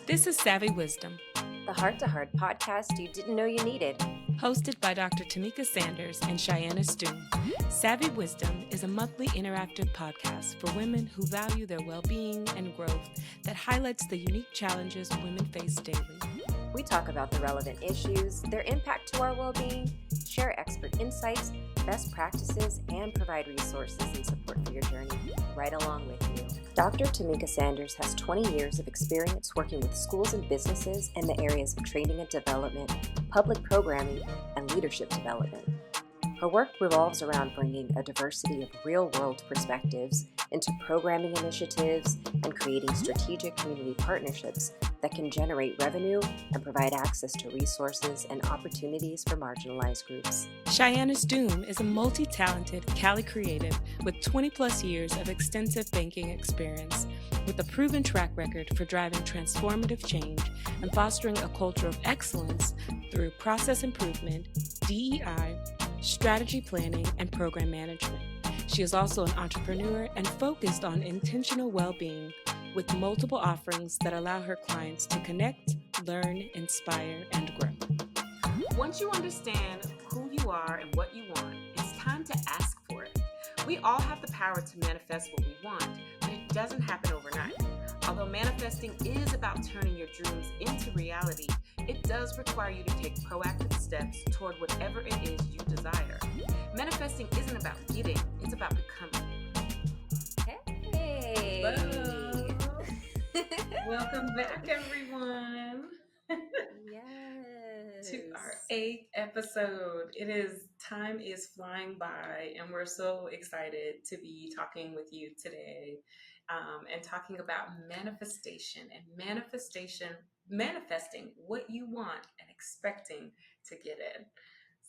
This is SavvyWizDoom, the heart-to-heart podcast you didn't know you needed. hosted by Dr. Tamika Sanders and Cheyennis Doom. SavvyWizDoom is a monthly interactive podcast for women who value their well-being and growth that highlights the unique challenges women face daily. We talk about the relevant issues, their impact to our well-being, share expert insights, best practices, and provide resources and support for your journey right along with you. Dr. Tamika Sanders has 20 years of experience working with schools and businesses in the areas of training and development, public programming, and leadership development. Her work revolves around bringing a diversity of real-world perspectives into programming initiatives and creating strategic community partnerships that can generate revenue and provide access to resources and opportunities for marginalized groups. Cheyennis Doom is a multi-talented Cali creative with 20 plus years of extensive banking experience, with a proven track record for driving transformative change and fostering a culture of excellence through process improvement, DEI, strategy planning, and program management. She is also an entrepreneur and focused on intentional well-being, with multiple offerings that allow her clients to connect, learn, inspire, and grow. Once you understand who you are and what you want, it's time to ask for it. We all have the power to manifest what we want, but it doesn't happen overnight. Although manifesting is about turning your dreams into reality, it does require you to take proactive steps toward whatever it is you desire. Manifesting isn't about getting, it's about becoming. Hey! Hello. Welcome back, everyone. Yes. To our 8th episode. Time is flying by, and we're so excited to be talking with you today and talking about manifestation and manifesting what you want and expecting to get it.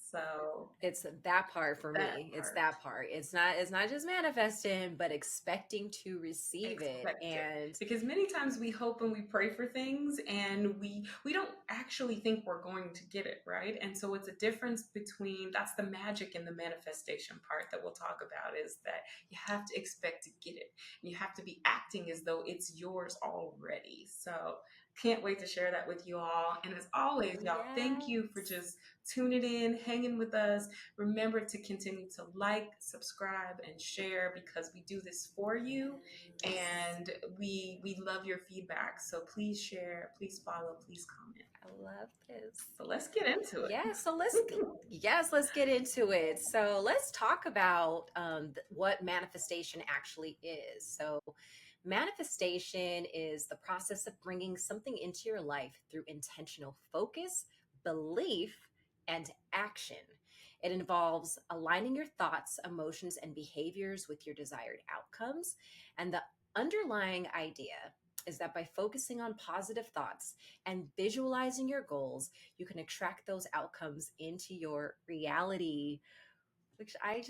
So it's that part for me. It's that part. It's not just manifesting, but expecting to receive it. And because many times we hope and we pray for things and we don't actually think we're going to get it, right? And so it's a difference between, that's the magic in the manifestation part that we'll talk about, is that you have to expect to get it. And you have to be acting as though it's yours already. So can't wait to share that with you all. And as always, y'all, Thank you for just tuning in, hanging with us. Remember to continue to like, subscribe, and share, because we do this for you, and we love your feedback. So please share, please follow, please comment. I love this. So let's get into it. Let's get into it. So let's talk about what manifestation actually is. So manifestation is the process of bringing something into your life through intentional focus, belief, and action. It involves aligning your thoughts, emotions, and behaviors with your desired outcomes. And the underlying idea is that by focusing on positive thoughts and visualizing your goals, you can attract those outcomes into your reality, which I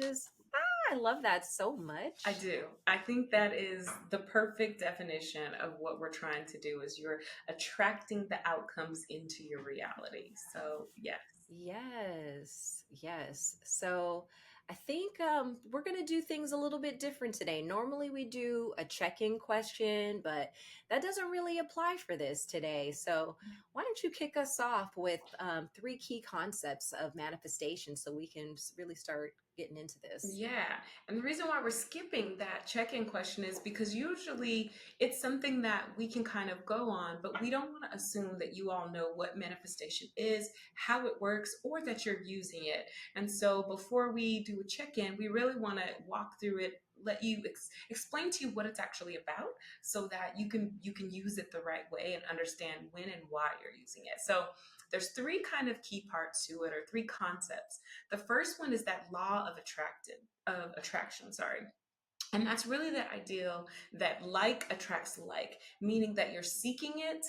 love that so much. I do. I think that is the perfect definition of what we're trying to do, is you're attracting the outcomes into your reality. So, yes. Yes. So I think we're going to do things a little bit different today. Normally we do a check-in question, but that doesn't really apply for this today. So why don't you kick us off with 3 key concepts of manifestation so we can really start getting into this? Yeah. And the reason why we're skipping that check-in question is because usually it's something that we can kind of go on, but we don't want to assume that you all know what manifestation is, how it works, or that you're using it. And so before we do a check-in, we really want to walk through it, let you explain to you what it's actually about, so that you can use it the right way and understand when and why you're using it. So there's 3 kind of key parts to it, or 3 concepts. The first one is that law of attraction, And that's really the ideal that like attracts like, meaning that you're seeking it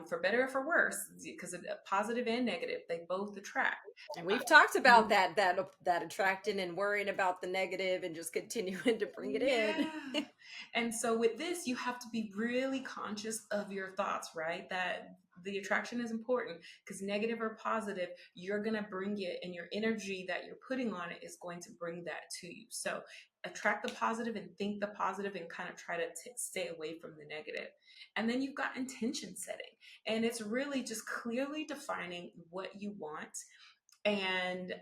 for better or for worse, because positive and negative, they both attract. And we've talked about that attracting and worrying about the negative and just continuing to bring it in. And so with this, you have to be really conscious of your thoughts, right? That the attraction is important, because negative or positive, you're going to bring it, and your energy that you're putting on it is going to bring that to you. So attract the positive and think the positive and kind of try to stay away from the negative. And then you've got intention setting, and it's really just clearly defining what you want, and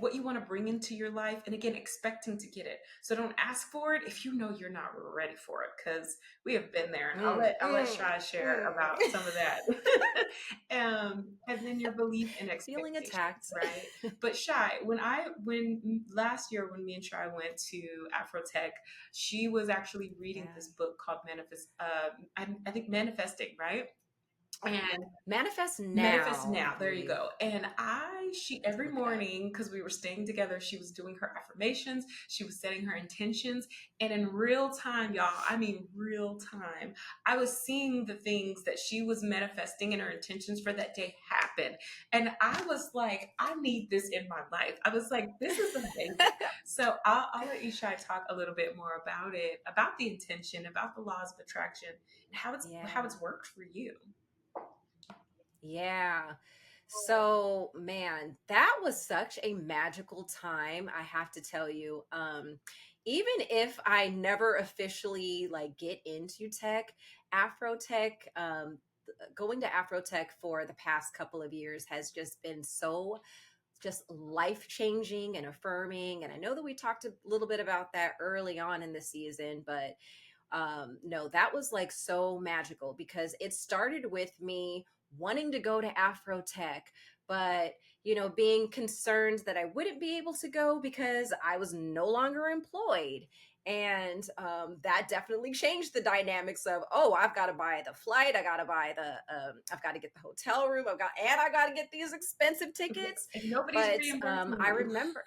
what you want to bring into your life, and again, expecting to get it. So don't ask for it if you know you're not ready for it, because we have been there, and I'll let Shy share about some of that. And then your belief and Feeling expectation, attacked. right? But Shy, when last year when me and Shy went to Afrotech, she was actually reading this book called I think Manifesting, right? And Manifest Manifest now, I Now. There you believe. go. And she Have to every look it up. morning, because we were staying together, she was doing her affirmations, she was setting her intentions, and in real time, y'all, I mean real time, I was seeing the things that she was manifesting and her intentions for that day happen. And I was like, I need this in my life. I was like, this is amazing. So I'll let Ishai talk a little bit more about it, about the intention, about the laws of attraction, and how it's worked for you. Yeah. So, man, that was such a magical time, I have to tell you. Even if I never officially like get into tech, Afrotech, going to Afrotech for the past couple of years has just been so just life changing and affirming. And I know that we talked a little bit about that early on in the season, but no, that was like so magical because it started with me wanting to go to Afrotech, but being concerned that I wouldn't be able to go because I was no longer employed. And that definitely changed the dynamics of, oh, I've got to buy the flight, I got to buy I've got to get the hotel room, I got to get these expensive tickets. And nobody's But reimbursing I you. remember,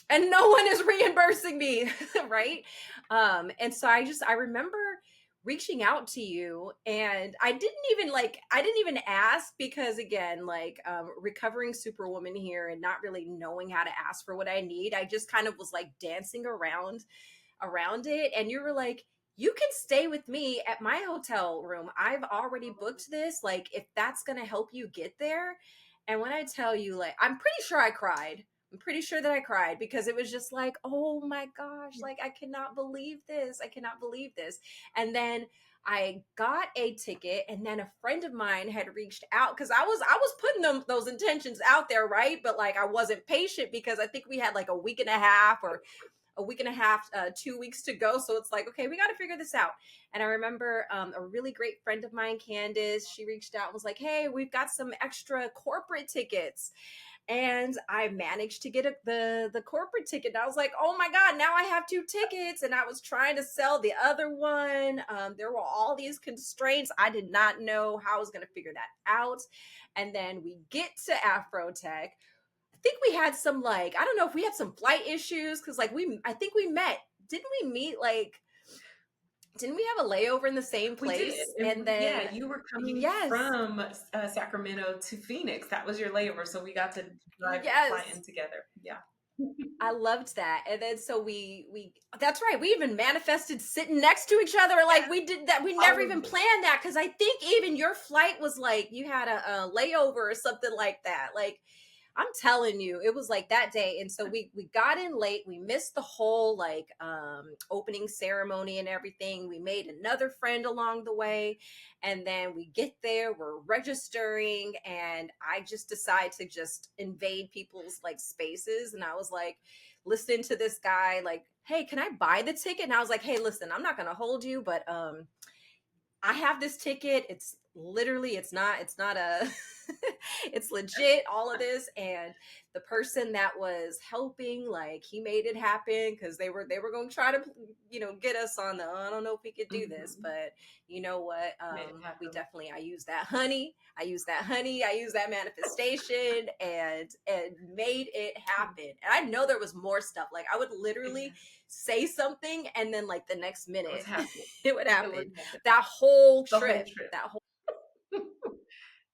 and no one is reimbursing me, right? And so I remember reaching out to you, and I didn't even ask because, again, like, recovering superwoman here and not really knowing how to ask for what I need, I just kind of was like dancing around it, and you were like, you can stay with me at my hotel room, I've already booked this, like, if that's gonna help you get there. And when I tell you, like, I'm pretty sure I cried. I'm pretty sure that I cried because it was just like, oh my gosh, like, I cannot believe this. I cannot believe this. And then I got a ticket, and then a friend of mine had reached out because I was putting those intentions out there, right? But like, I wasn't patient because I think we had like a week and a half, 2 weeks to go. So it's like, okay, we got to figure this out. And I remember a really great friend of mine, Candace, she reached out and was like, hey, we've got some extra corporate tickets. And I managed to get the corporate ticket. And I was like, oh my God, now I have 2 tickets. And I was trying to sell the other one. There were all these constraints. I did not know how I was going to figure that out. And then we get to Afrotech. I think we had some, like, I don't know if we had some flight issues because, like, I think we met. Didn't we meet, like, didn't we have a layover in the same We did. place? And then, Yeah, you were coming yes, from Sacramento to Phoenix. That was your layover. So we got to drive yes, fly in together. Yeah. I loved that. And then so we that's right. We even manifested sitting next to each other. Like, we did that. We never even planned that because I think even your flight was like you had a layover or something like that. Like, I'm telling you, it was like that day. And so we got in late. We missed the whole like opening ceremony and everything. We made another friend along the way. And then we get there, we're registering, and I just decide to just invade people's like spaces. And I was like, listening to this guy, like, hey, can I buy the ticket? And I was like, hey, listen, I'm not gonna hold you, but I have this ticket. It's literally, it's not a, it's legit, all of this. And the person that was helping, like, he made it happen because they were going to try to, get us on the, I don't know if we could do this, but you know what? I use that honey. I use that manifestation and made it happen. And I know there was more stuff. Like, I would literally say something and then like the next minute it would happen. That whole trip. That whole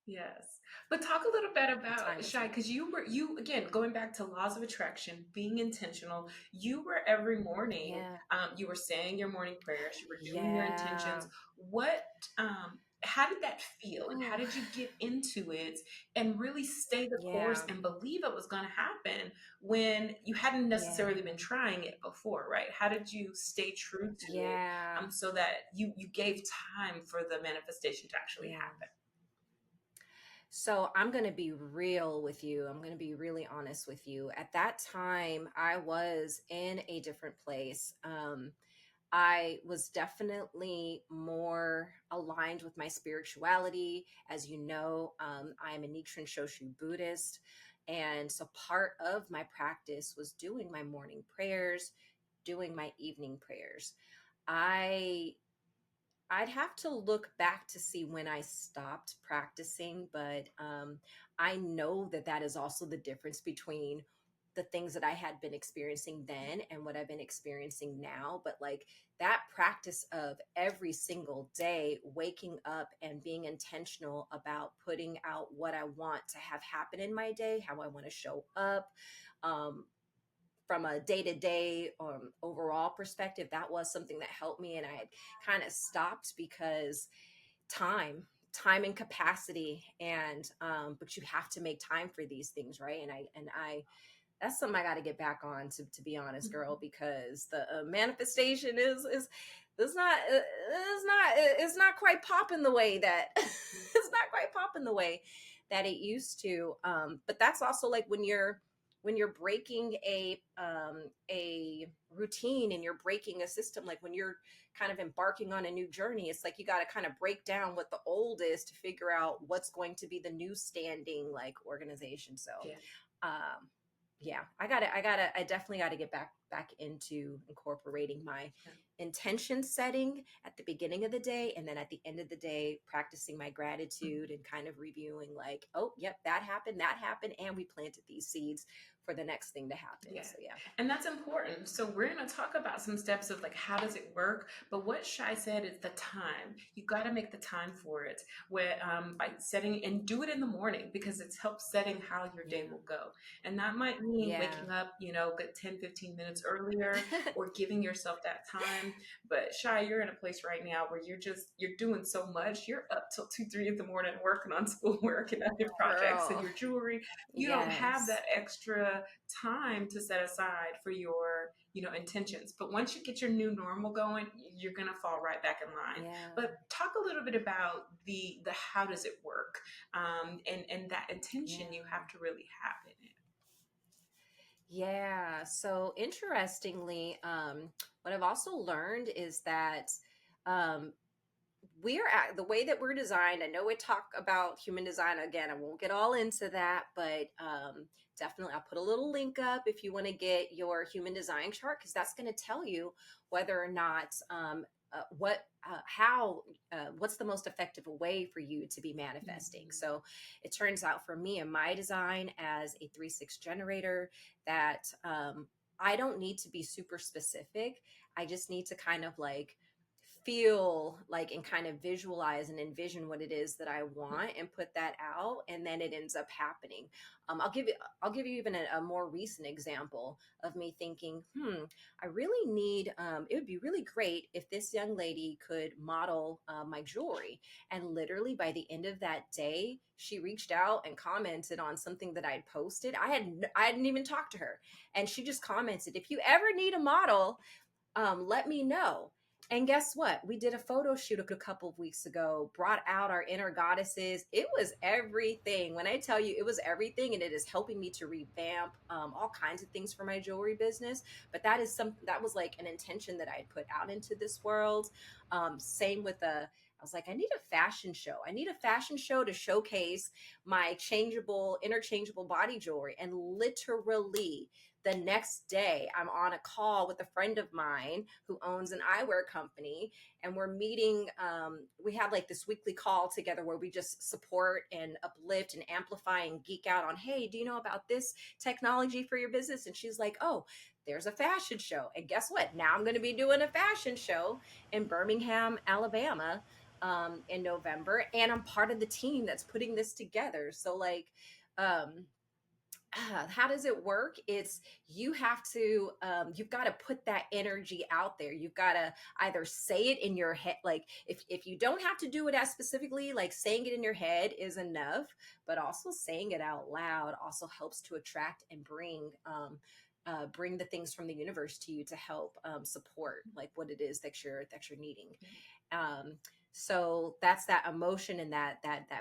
Yes. But talk a little bit about Shy, because you again, going back to laws of attraction, being intentional, you were every morning, you were saying your morning prayers, you were doing your intentions. What how did that feel? And how Oh, did you get into it and really stay the course yeah. and believe it was going to happen when you hadn't Yeah. necessarily been trying it before, right? How did you stay true to it, Yeah. so that you gave time for the manifestation to actually Yeah. happen? So I'm going to be real with you. I'm going to be really honest with you. At that time, I was in a different place. I was definitely more aligned with my spirituality. As you know, I am a Nichiren Shoshu Buddhist. And so part of my practice was doing my morning prayers, doing my evening prayers. I I'd have to look back to see when I stopped practicing, but I know that that is also the difference between the things that I had been experiencing then and what I've been experiencing now. But like that practice of every single day waking up and being intentional about putting out what I want to have happen in my day, how I want to show up. Um, from a day-to-day overall perspective, that was something that helped me, and I had kind of stopped because time and capacity, and but you have to make time for these things, right? And I that's something I got to get back on, to be honest, girl, because the manifestation is not it's not quite popping the way that it's not quite popping the way that it used to. But that's also like when you're breaking a routine and you're breaking a system, like when you're kind of embarking on a new journey, it's like you got to kind of break down what the old is to figure out what's going to be the new standing like organization. So Yeah. um yeah, I definitely gotta get back into incorporating my intention setting at the beginning of the day, and then at the end of the day practicing my gratitude and kind of reviewing like, oh yep, that happened, and we planted these seeds for the next thing to happen. Yeah. So yeah. And that's important. So we're going to talk about some steps of like how does it work? But what Shai said is the time. You got to make the time for it. Where by setting and do it in the morning because it's helps setting how your day Yeah. will go. And that might mean Yeah. waking up, good 10-15 minutes earlier or giving yourself that time. But Shai, you're in a place right now where you're doing so much. You're up till 2-3 in the morning working on schoolwork and other projects and Girl. your jewelry. You don't have Yes. that extra time to set aside for your intentions. But once you get your new normal going, you're going to fall right back in line. Yeah. But talk a little bit about the how does it work, and that intention Yeah. you have to really have in it. Yeah. So interestingly, what I've also learned is that um, we're at the way that we're designed. I know we talk about human design again. I won't get all into that, but definitely I'll put a little link up if you want to get your human design chart, because that's going to tell you whether or not what's the most effective way for you to be manifesting. Mhm. So it turns out for me and my design as a 3/6 generator that I don't need to be super specific. I just need to kind of like feel like and kind of visualize and envision what it is that I want and put that out, and then it ends up happening. I'll give you even a more recent example of me thinking, I really need it would be really great if this young lady could model my jewelry. And literally by the end of that day, she reached out and commented on something that I'd posted. I hadn't even talked to her, and she just commented, if you ever need a model, let me know. And guess what? We did a photo shoot a couple of weeks ago, brought out our inner goddesses. It was everything. When I tell you it was everything, and it is helping me to revamp all kinds of things for my jewelry business. But that was like an intention that I put out into this world. Same with I was like, I need a fashion show. I need a fashion show to showcase my interchangeable body jewelry. And literally, the next day, I'm on a call with a friend of mine who owns an eyewear company, and we're meeting. We have like this weekly call together where we just support and uplift and amplify and geek out on, hey, do you know about this technology for your business? And she's like, oh, there's a fashion show. And guess what? Now I'm going to be doing a fashion show in Birmingham, Alabama, in November, and I'm part of the team that's putting this together. So like, um, how does it work? It's you have to you've got to put that energy out there. You've got to either say it in your head, like if you don't have to do it as specifically, like saying it in your head is enough, but also saying it out loud also helps to attract and bring the things from the universe to you to help support like what it is that you're needing. um so that's that emotion and that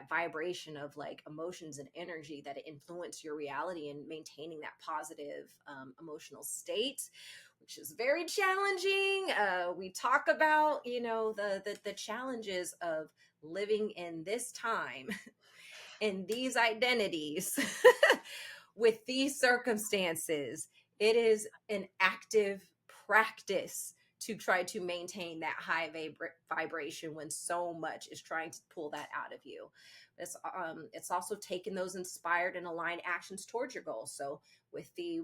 vibration of like emotions and energy that influence your reality and maintaining that positive emotional state, which is very challenging. We talk about, the challenges of living in this time in these identities with these circumstances. It is an active practice to try to maintain that high vibration when so much is trying to pull that out of you. It's also taking those inspired and aligned actions towards your goals. So with the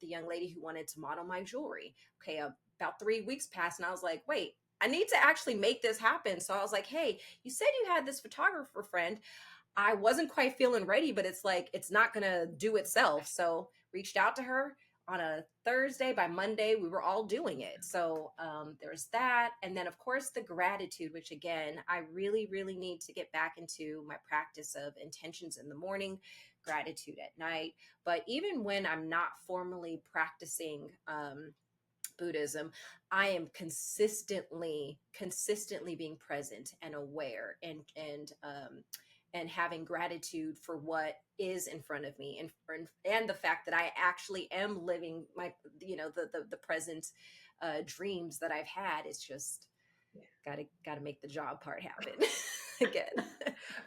young lady who wanted to model my jewelry, okay, about 3 weeks passed, and I was like, wait, I need to actually make this happen. So I was like, hey, you said you had this photographer friend. I wasn't quite feeling ready, but it's like it's not gonna do itself. So reached out to her on a Thursday. By Monday, we were all doing it. So there's that, and then of course the gratitude, which again I really, really need to get back into my practice of intentions in the morning, gratitude at night. But even when I'm not formally practicing Buddhism, I am consistently being present and aware and having gratitude for what is in front of me, and the fact that I actually am living my the present dreams that I've had. It's just gotta make the job part happen again.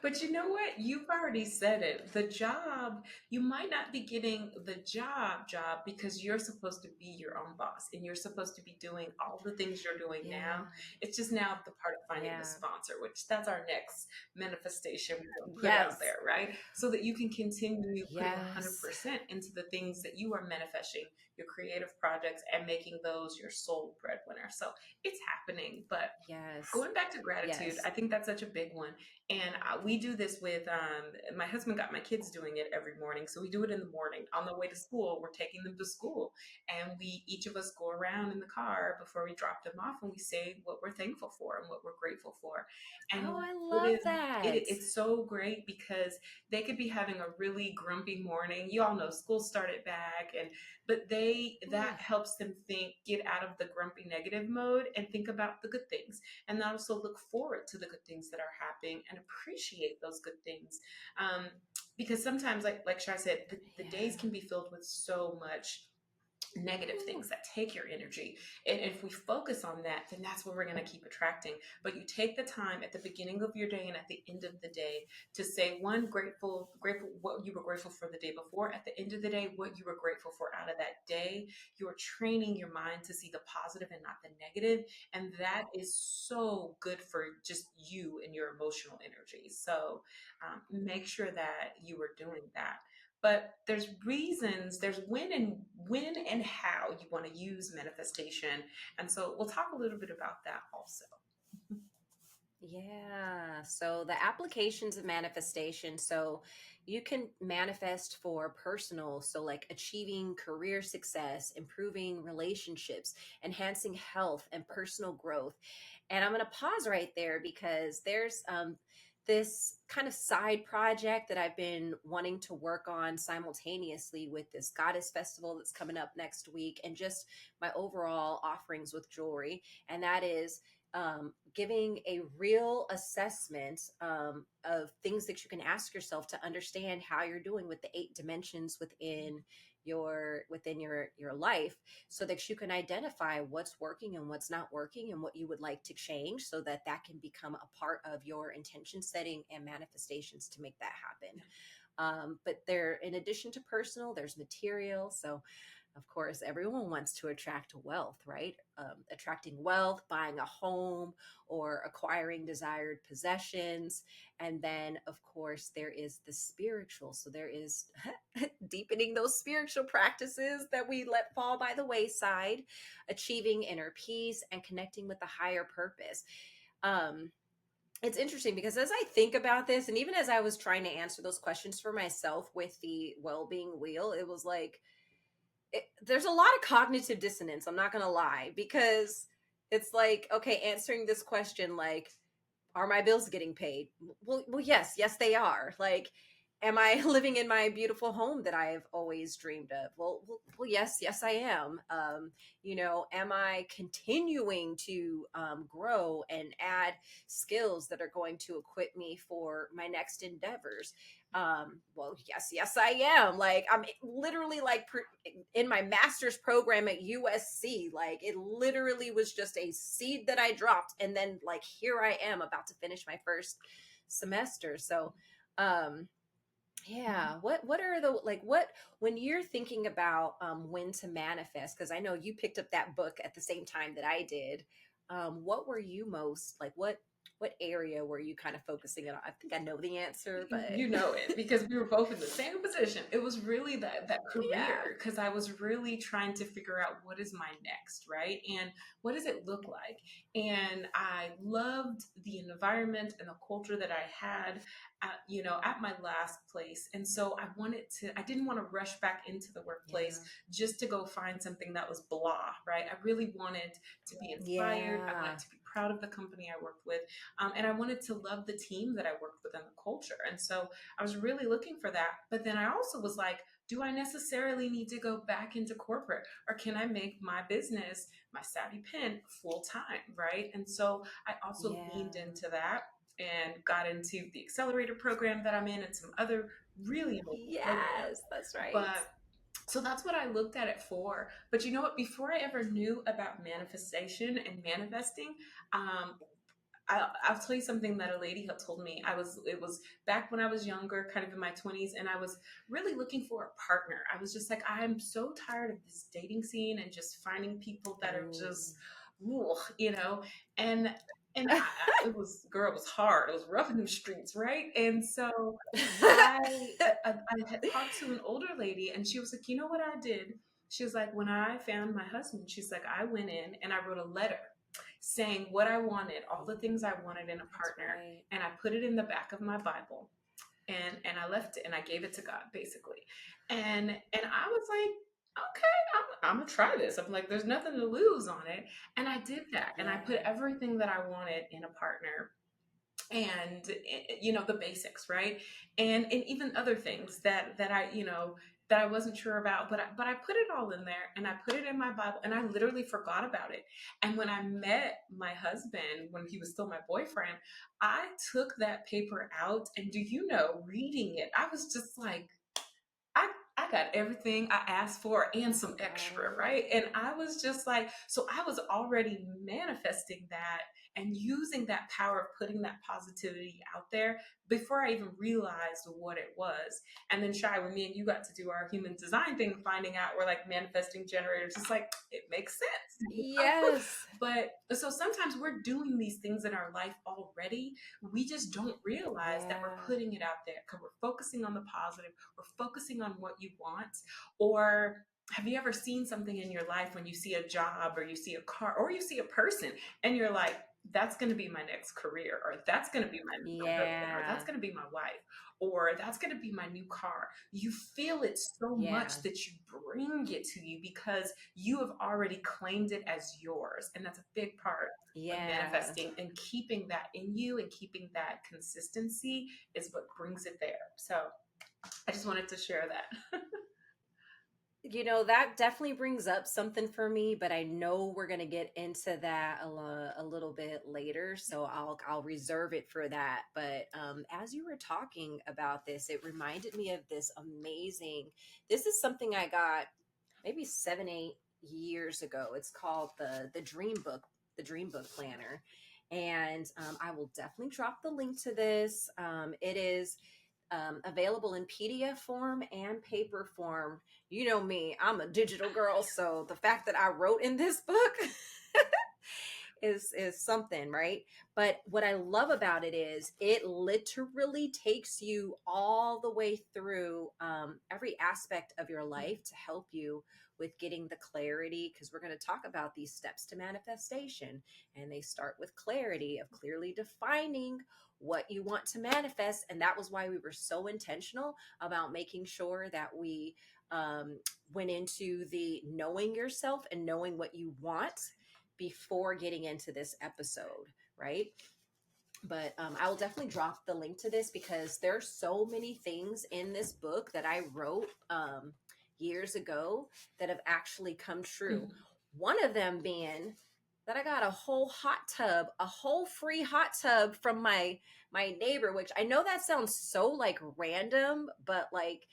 But you know what? You've already said it. The job, you might not be getting the job because you're supposed to be your own boss and you're supposed to be doing all the things you're doing Yeah, now. It's just now the part of finding the yeah, sponsor, which that's our next manifestation we're going to put out yes, there, right? So that you can continue putting yes, 100% into the things that you are manifesting, your creative projects, and making those your sole breadwinner. So it's happening. But yes, going back to gratitude, yes. I think that's such a big one. And we do this with my husband got my kids doing it every morning. So we do it in the morning on the way to school. We're taking them to school, and we each of us go around in the car before we drop them off, and we say what we're thankful for and what we're grateful for. And Oh, I it love is that. it's so great because they could be having a really grumpy morning. You all know school started back, and but that Ooh, helps them get out of the grumpy negative mode and think about the good things, and also look forward to the good things that are happening and appreciate those good things. Um, because sometimes, like Shai said, the days yeah. can be filled with so much negative Ooh, things that take your energy. And if we focus on that, then that's what we're going to keep attracting. But you take the time at the beginning of your day and at the end of the day to say one grateful what you were grateful for the day before. At the end of the day, what you were grateful for out of that day. You're training your mind to see the positive and not the negative. And that is so good for just you and your emotional energy. So make sure that you are doing that. But there's reasons, there's when and how you want to use manifestation. And so we'll talk a little bit about that also. yeah. So the applications of manifestation. So you can manifest for personal, so like achieving career success, improving relationships, enhancing health and personal growth. And I'm going to pause right there because there's this kind of side project that I've been wanting to work on simultaneously with this goddess festival that's coming up next week, and just my overall offerings with jewelry. And that is giving a real assessment of things that you can ask yourself to understand how you're doing with the 8 dimensions within your life, so that you can identify what's working and what's not working and what you would like to change, so that that can become a part of your intention setting and manifestations to make that happen. But there, in addition to personal, there's material. So of course, everyone wants to attract wealth, right? Attracting wealth, buying a home, or acquiring desired possessions. And then, of course, there is the spiritual. So there is deepening those spiritual practices that we let fall by the wayside, achieving inner peace, and connecting with a higher purpose. Um, it's interesting because as I think about this, and even as I was trying to answer those questions for myself with the well-being wheel, it was like there's a lot of cognitive dissonance. I'm not gonna lie, because it's like, okay, answering this question, like, are my bills getting paid? Well, yes, they are. Like, am I living in my beautiful home that I have always dreamed of? Well, yes, I am. Am I continuing to grow and add skills that are going to equip me for my next endeavors? Well, yes, I am. Like, I'm literally like in my master's program at USC. Like, it literally was just a seed that I dropped, and then like here I am about to finish my first semester. So, um, yeah. What are the like what when you're thinking about when to manifest? Because I know you picked up that book at the same time that I did. What were you most like? What area were you kind of focusing on? I think I know the answer, but You know it because we were both in the same position. It was really that yeah, career, because I was really trying to figure out what is my next, right? And what does it look like? And I loved the environment and the culture that I had at my last place. And so I didn't want to rush back into the workplace yeah, just to go find something that was blah, right? I really wanted to be inspired. I yeah, wanted to be proud of the company I worked with. And I wanted to love the team that I worked with and the culture. And so I was really looking for that. But then I also was like, do I necessarily need to go back into corporate, or can I make my business, my Savvy Pen, full time? Right. And so I also leaned yeah. into that and got into the accelerator program that I'm in and some other really amazing programs. Yes, that's right. But so that's what I looked at it for. But you know what? Before I ever knew about manifestation and manifesting, um, I'll tell you something that a lady had told me. It was back when I was younger, kind of in my 20s, and I was really looking for a partner. I was just like, I'm so tired of this dating scene and just finding people that are Ooh. just, ooh, and it was, girl, it was hard. It was rough in the streets, right? And so I, I had talked to an older lady, and she was like, you know what I did? She was like, when I found my husband, she's like, I went in and I wrote a letter saying what I wanted, all the things I wanted in a That's partner, right. and I put it in the back of my Bible, and I left it and I gave it to God basically. And I was like, okay, I'm gonna try this. I'm like, there's nothing to lose on it. And I did that, and I Yeah. put everything that I wanted in a partner, and the basics, right? And even other things that I that I wasn't sure about, but I put it all in there, and I put it in my Bible, and I literally forgot about it. And when I met my husband, when he was still my boyfriend, I took that paper out, and do you know, reading it, I was just like, I I got everything I asked for and some extra, Wow. right? And I was just like, so I was already manifesting that and using that power of putting that positivity out there before I even realized what it was. And then Shy, when me and you got to do our human design thing, finding out we're like manifesting generators, it's like it makes sense. Yes. But so sometimes we're doing these things in our life already. We just don't realize that we're Yeah. putting it out there because we're focusing on the positive, we're focusing on what you want. Or have you ever seen something in your life when you see a job or you see a car or you see a person and you're like, that's going to be my next career, or that's going to be my husband, or Yeah. that's going to be my wife, or that's going to be my new car. You feel it so Yeah. much that you bring it to you because you have already claimed it as yours. And that's a big part of Yeah. manifesting, and keeping that in you and keeping that consistency is what brings it there. So I just wanted to share that. That definitely brings up something for me, but I know we're going to get into that a little bit later, so I'll reserve it for that. But as you were talking about this, it reminded me of this amazing. This is something I got maybe 7, 8 years ago. It's called the Dream Book Planner, and I will definitely drop the link to this. It is available in PDF form and paper form. You know me, I'm a digital girl, so the fact that I wrote in this book is something, right? But what I love about it is it literally takes you all the way through every aspect of your life to help you with getting the clarity, because we're going to talk about these steps to manifestation, and they start with clarity of clearly defining what you want to manifest. And that was why we were so intentional about making sure that we went into the knowing yourself and knowing what you want before getting into this episode, right? But I will definitely drop the link to this, because there's so many things in this book that I wrote years ago that have actually come true. Mhm. One of them being that I got a whole free hot tub from my neighbor, which I know that sounds so like random, but like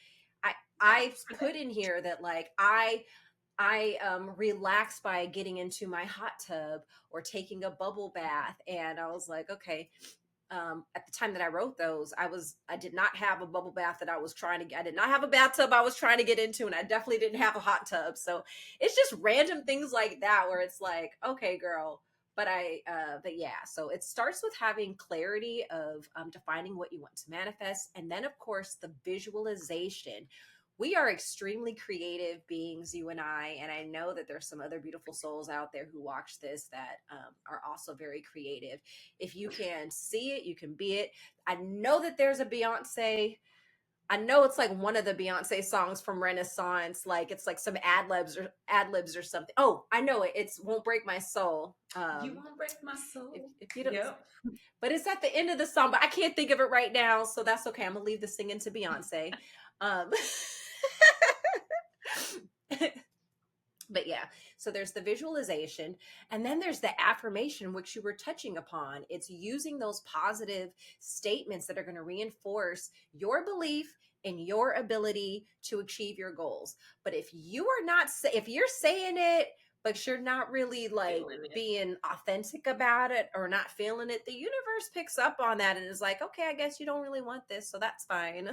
I put in here that like I relax by getting into my hot tub or taking a bubble bath. And I was like, okay, at the time that I wrote those, I did not have a bubble bath that I did not have a bathtub I was trying to get into, and I definitely didn't have a hot tub. So it's just random things like that where it's like, okay, girl. But but yeah, so it starts with having clarity of defining what you want to manifest. And then of course the visualization. We are extremely creative beings, you and I know that there's some other beautiful souls out there who watch this that are also very creative. If you can see it, you can be it. I know that there's a Beyonce. I know it's like one of the Beyonce songs from Renaissance, like it's like some ad libs or something. Oh, I know it. It's "Won't Break My Soul." You won't break my soul. If you don't, Yep. but it's at the end of the song, but I can't think of it right now, so that's okay. I'm gonna leave the singing to Beyonce. Um, but yeah, so there's the visualization, and then there's the affirmation, which you were touching upon. It's using those positive statements that are going to reinforce your belief in your ability to achieve your goals. But if if you're saying it but you're not really like being authentic about it or not feeling it, the universe picks up on that and is like, okay, I guess you don't really want this, so that's fine.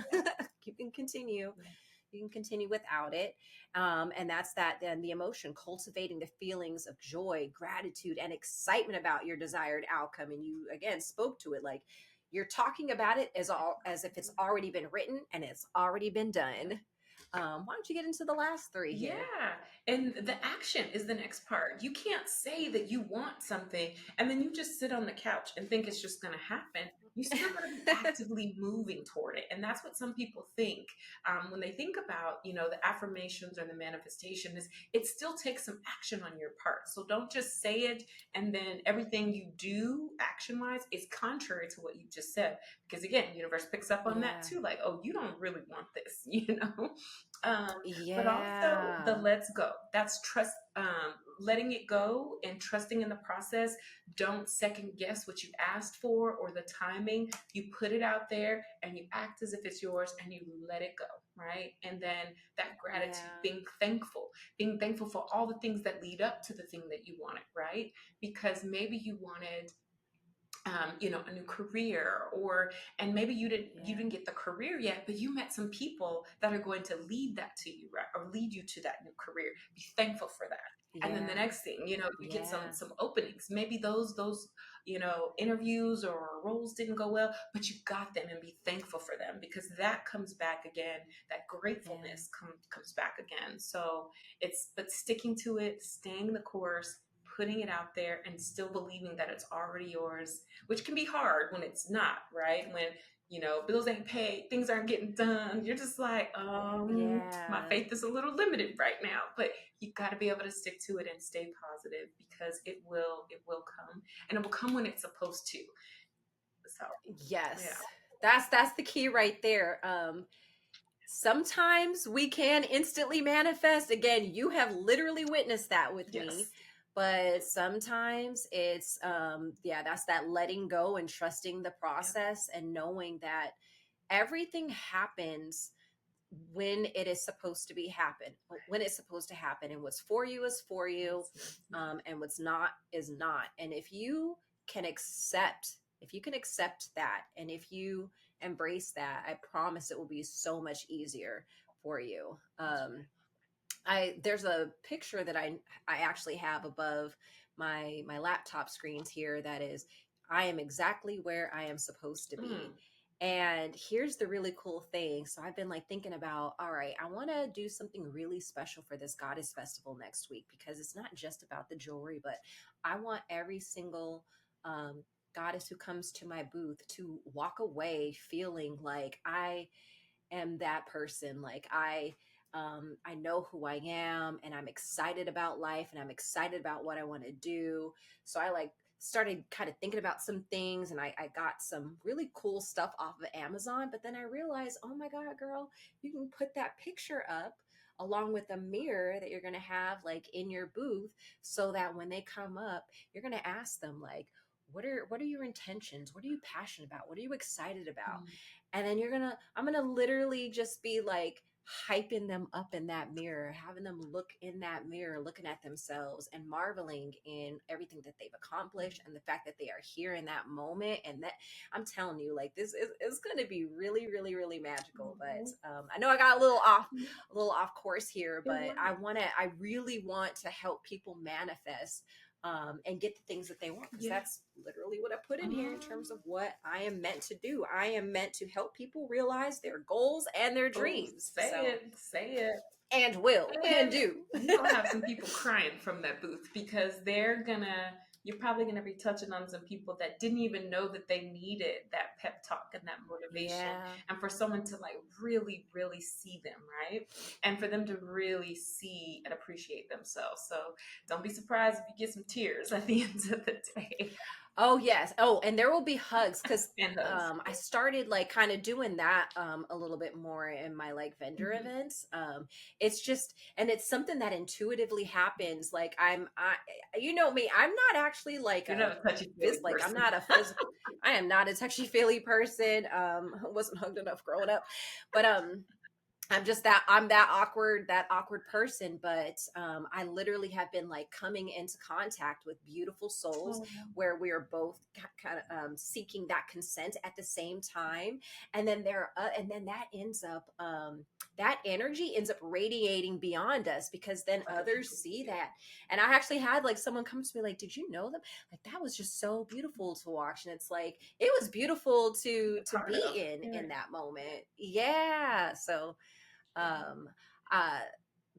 You can continue. You can continue without it. And that's that. Then the emotion, cultivating the feelings of joy, gratitude, and excitement about your desired outcome. And you again spoke to it, like you're talking about it as if it's already been written and it's already been done. Why don't you get into the last three here? Yeah. And the action is the next part. You can't say that you want something and then you just sit on the couch and think it's just going to happen. You still got to be actively moving toward it. And that's what some people think when they think about, the affirmations or the manifestation is it still takes some action on your part. So don't just say it and then everything you do action wise is contrary to what you just said. Because again, universe picks up on that too. Like, oh, you don't really want this, But also the let's go. That's trust, letting it go and trusting in the process. Don't second guess what you asked for or the timing. You put it out there and you act as if it's yours and you let it go, right? And then that gratitude, being thankful for all the things that lead up to the thing that you wanted, right? Because maybe you wanted a new career, and maybe you didn't get the career yet, but you met some people that are going to lead that to you, right? Or lead you to that new career. Be thankful for that. And then the next thing, you get some openings. Maybe those interviews or roles didn't go well, but you got them, and be thankful for them, because that comes back again. That gratefulness comes back again. So but sticking to it, staying the course, putting it out there, and still believing that it's already yours, which can be hard when it's not, right? When, bills ain't paid, things aren't getting done. You're just like, my faith is a little limited right now, but you got to be able to stick to it and stay positive, because it will come, and it will come when it's supposed to. So, yes, that's the key right there. Sometimes we can instantly manifest. Again, you have literally witnessed that with me. But sometimes it's that's that letting go and trusting the process and knowing that everything happens when it is supposed to when it's supposed to happen, and what's for you is for you, and what's not is not. And if you can accept that, and if you embrace that, I promise it will be so much easier for you. There's a picture that I actually have above my laptop screens here that is, I am exactly where I am supposed to be. And here's the really cool thing. So I've been like thinking about, all right, I want to do something really special for this goddess festival next week, because it's not just about the jewelry, but I want every single goddess who comes to my booth to walk away feeling like I am that person. Like I know who I am, and I'm excited about life, and I'm excited about what I want to do. So I like started kind of thinking about some things, and I got some really cool stuff off of Amazon. But then I realized, oh my God, girl, you can put that picture up along with a mirror that you're going to have like in your booth, so that when they come up, you're going to ask them like, what are your intentions? What are you passionate about? What are you excited about? And then I'm gonna literally just be like hyping them up in that mirror, having them look in that mirror, looking at themselves and marveling in everything that they've accomplished and the fact that they are here in that moment. And that, I'm telling you, like, this is going to be really, really, really magical. But I know I got a little off course here, but I really want to help people manifest and get the things that they want, because that's literally what I put in here in terms of what I am meant to do. I am meant to help people realize their goals and their dreams. Say it. And will and do. You're gonna have some people crying from that booth, because you're probably gonna be touching on some people that didn't even know that they needed that pep talk and that motivation. And for someone to like really, really see them, right? And for them to really see and appreciate themselves. So don't be surprised if you get some tears at the end of the day. Oh yes. Oh, and there will be hugs, because I started like kind of doing that a little bit more in my like vendor events. It's just, and it's something that intuitively happens. Like you know me, I'm not actually like You're not a touchy-feely like person. I'm not a physical. I am not a touchy-feely person. Wasn't hugged enough growing up, but I'm that awkward person. But I literally have been like coming into contact with beautiful souls where we are both kind of seeking that consent at the same time. And then that energy ends up radiating beyond us, because then others see that. And I actually had like someone come to me like, did you know them? Like, that was just so beautiful to watch. And it's like, it was beautiful to be in that moment. Yeah. So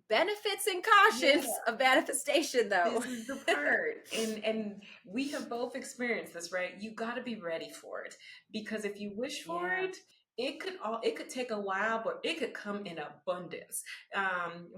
benefits and cautions of manifestation, though. This is the part. And we have both experienced this, right? You got to be ready for it, because if you wish for it, it could take a while, but it could come in abundance.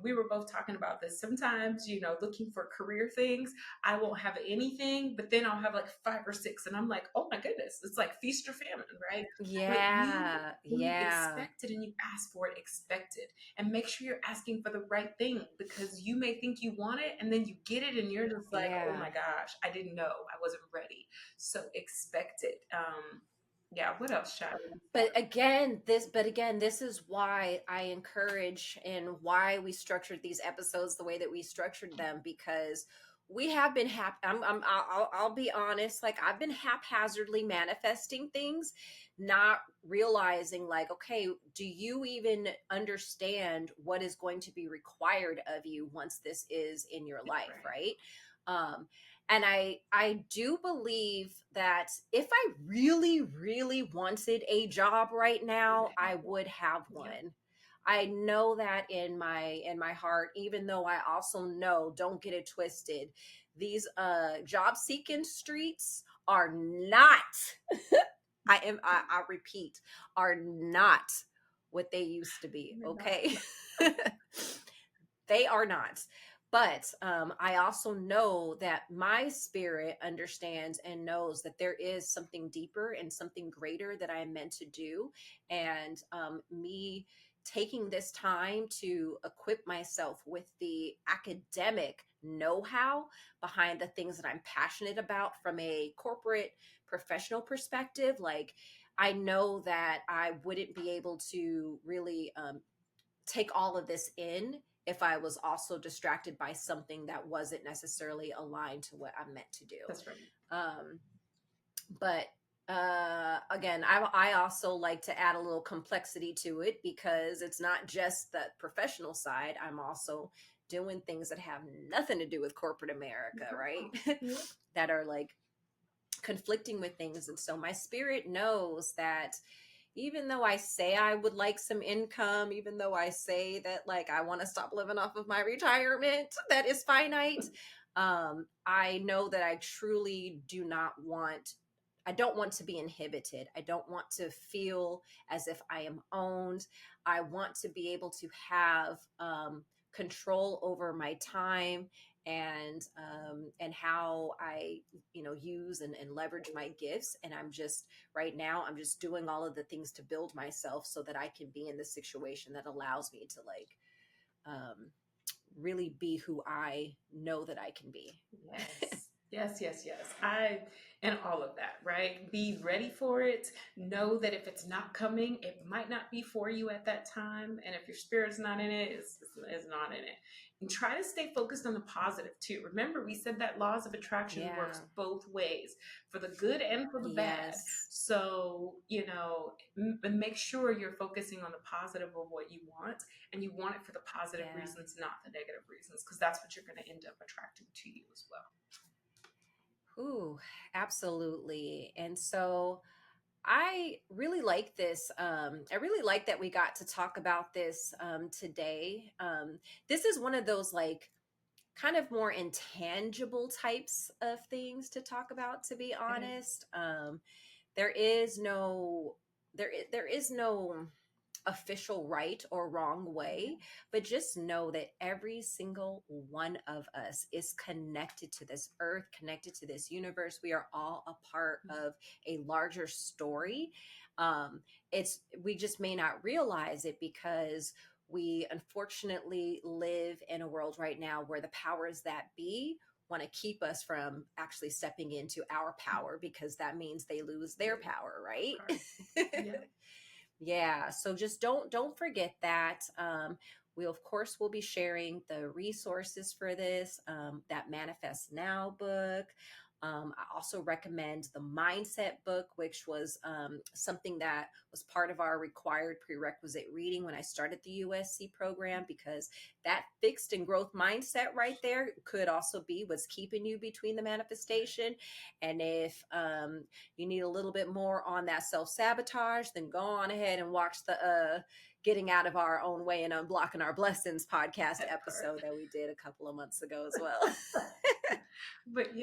We were both talking about this. Sometimes, looking for career things, I won't have anything, but then I'll have like 5 or 6, and I'm like, oh my goodness, it's like feast or famine, right? Yeah, when you expect it and you ask for it, expect it, and make sure you're asking for the right thing, because you may think you want it, and then you get it, and you're just like, oh my gosh, I didn't know, I wasn't ready. So expect it. What else, Shadi? But again, this is why I encourage and why we structured these episodes the way that we structured them, because we have been I'll be honest, like I've been haphazardly manifesting things, not realizing like, okay, do you even understand what is going to be required of you once this is in your life, right? And I do believe that if I really, really wanted a job right now, I would have one. I know that in my heart, even though I also know, don't get it twisted, these job seeking streets are not I repeat, are not what they used to be, okay? They are not. But I also know that my spirit understands and knows that there is something deeper and something greater that I am meant to do. And me taking this time to equip myself with the academic know-how behind the things that I'm passionate about from a corporate professional perspective, like I know that I wouldn't be able to really take all of this in if I was also distracted by something that wasn't necessarily aligned to what I'm meant to do. That's right. But again, I also like to add a little complexity to it, because it's not just the professional side. I'm also doing things that have nothing to do with corporate America, right? That are like conflicting with things. And so my spirit knows that, even though I say I would like some income, even though I say that like I want to stop living off of my retirement that is finite, I know that I truly do not want, I don't want to be inhibited. I don't want to feel as if I am owned. I want to be able to have control over my time and how I use and leverage my gifts. And I'm just right now I'm just doing all of the things to build myself so that I can be in the situation that allows me to like um, really be who I know that I can be. Yes. Yes, yes, yes. And all of that, right? Be ready for it. Know that if it's not coming, it might not be for you at that time. And if your spirit's not in it, it's not in it. And try to stay focused on the positive too. Remember, we said that laws of attraction Yeah. works both ways, for the good and for the bad. Yes. So, make sure you're focusing on the positive of what you want, and you want it for the positive Yeah. reasons, not the negative reasons, because that's what you're going to end up attracting to you as well. Ooh, absolutely. And so I really like this. I really like that we got to talk about this today. This is one of those like kind of more intangible types of things to talk about, to be honest. There is no there is no official right or wrong way, but just know that every single one of us is connected to this earth, connected to this universe. We are all a part of a larger story. It's we just may not realize it because we unfortunately live in a world right now where the powers that be want to keep us from actually stepping into our power, because that means they lose their power, right? Yeah. Yeah, so just don't forget that. We of course will be sharing the resources for this, that Manifest Now book. I also recommend the Mindset book, which was something that was part of our required prerequisite reading when I started the USC program, because that fixed and growth mindset right there could also be what's keeping you between the manifestation. And if you need a little bit more on that self-sabotage, then go on ahead and watch the Getting Out of Our Own Way and Unblocking Our Blessings podcast episode that we did a couple of months ago as well. But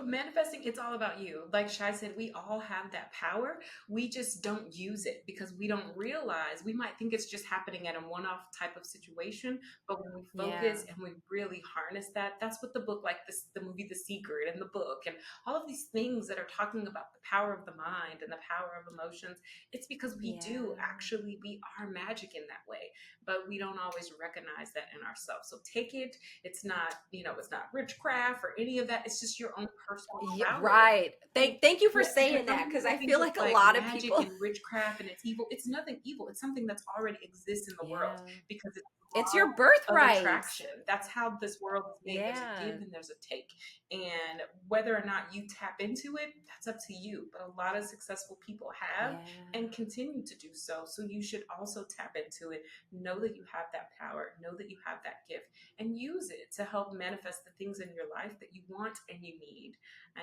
manifesting, it's all about you. Like Shai said, we all have that power. We just don't use it because we don't realize. We might think it's just happening at a one-off type of situation, but when we focus and we really harness that, that's what the book, like this, the movie The Secret and the book and all of these things that are talking about the power of the mind and the power of emotions, it's because we do actually, we are magic in that way, but we don't always recognize that in ourselves. So take it. It's not, it's not witchcraft or any of that. It's just your own personal power. Right. Thank you for saying that, because I feel like a lot of people and witchcraft and it's evil. It's nothing evil. It's something that's already exists in the world, because it's your birthright. Attraction. That's how this world is made. There's a give and there's a take. And whether or not you tap into it, that's up to you. But a lot of successful people have and continue to do so. So you should also tap into it. Know that you have that power. Know that you have that gift, and use it to help manifest the things in your life that you want and you need.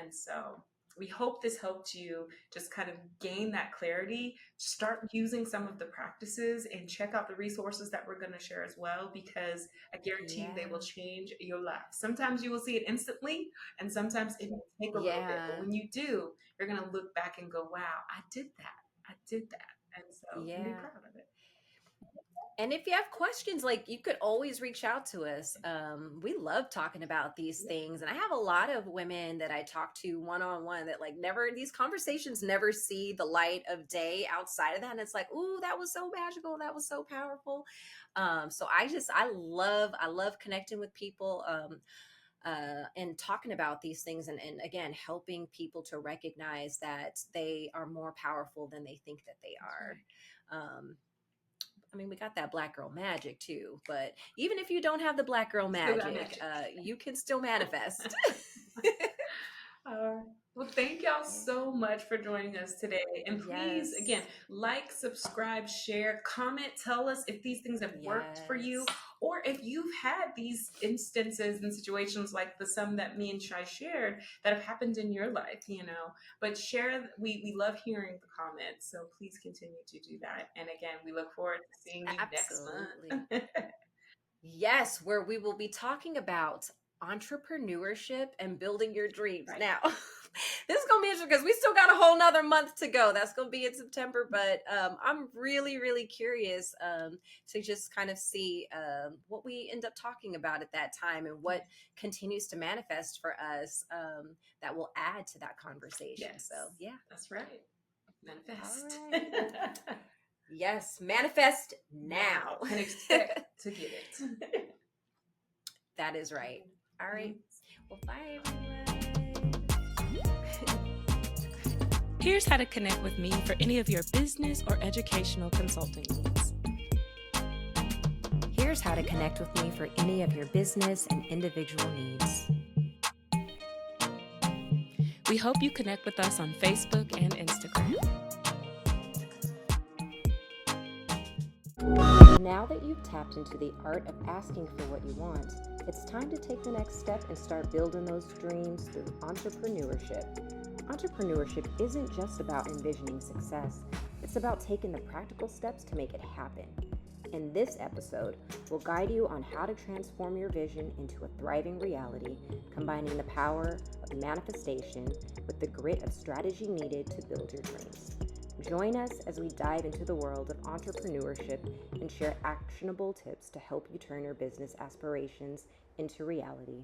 And so we hope this helped you just kind of gain that clarity. Start using some of the practices and check out the resources that we're going to share as well, because I guarantee you they will change your life. Sometimes you will see it instantly, and sometimes it will take a little bit. But when you do, you're going to look back and go, wow, I did that. I did that. And so be proud of it. And if you have questions, like, you could always reach out to us. We love talking about these things. And I have a lot of women that I talk to one-on-one that like these conversations never see the light of day outside of that. And it's like, ooh, that was so magical. That was so powerful. So I love connecting with people, and talking about these things, and again, helping people to recognize that they are more powerful than they think that they are. I mean, we got that Black girl magic too, but even if you don't have the Black girl magic, you can still manifest. Well, Well, thank y'all so much for joining us today. And please, again, Yes. like, subscribe, share, comment, tell us if these things have worked for you, Yes. or if you've had these instances and situations like the some that me and Shai shared that have happened in your life, But share, we love hearing the comments. So please continue to do that. And again, we look forward to seeing you next Absolutely. month. Yes, where we will be talking about entrepreneurship and building your dreams. Right. Now, this is going to be interesting because we still got a whole nother month to go. That's going to be in September, but I'm really, really curious to just kind of see what we end up talking about at that time and what continues to manifest for us that will add to that conversation. Yes. So, yeah. That's right. Manifest. All right. Yes, manifest now. And expect to get it. That is right. All right. Well, bye, everyone. Here's how to connect with me for any of your business or educational consulting needs. Here's how to connect with me for any of your business and individual needs. We hope you connect with us on Facebook and Instagram. Now that you've tapped into the art of asking for what you want, it's time to take the next step and start building those dreams through entrepreneurship. Entrepreneurship isn't just about envisioning success, it's about taking the practical steps to make it happen. In this episode, we'll guide you on how to transform your vision into a thriving reality, combining the power of manifestation with the grit of strategy needed to build your dreams. Join us as we dive into the world of entrepreneurship and share actionable tips to help you turn your business aspirations into reality.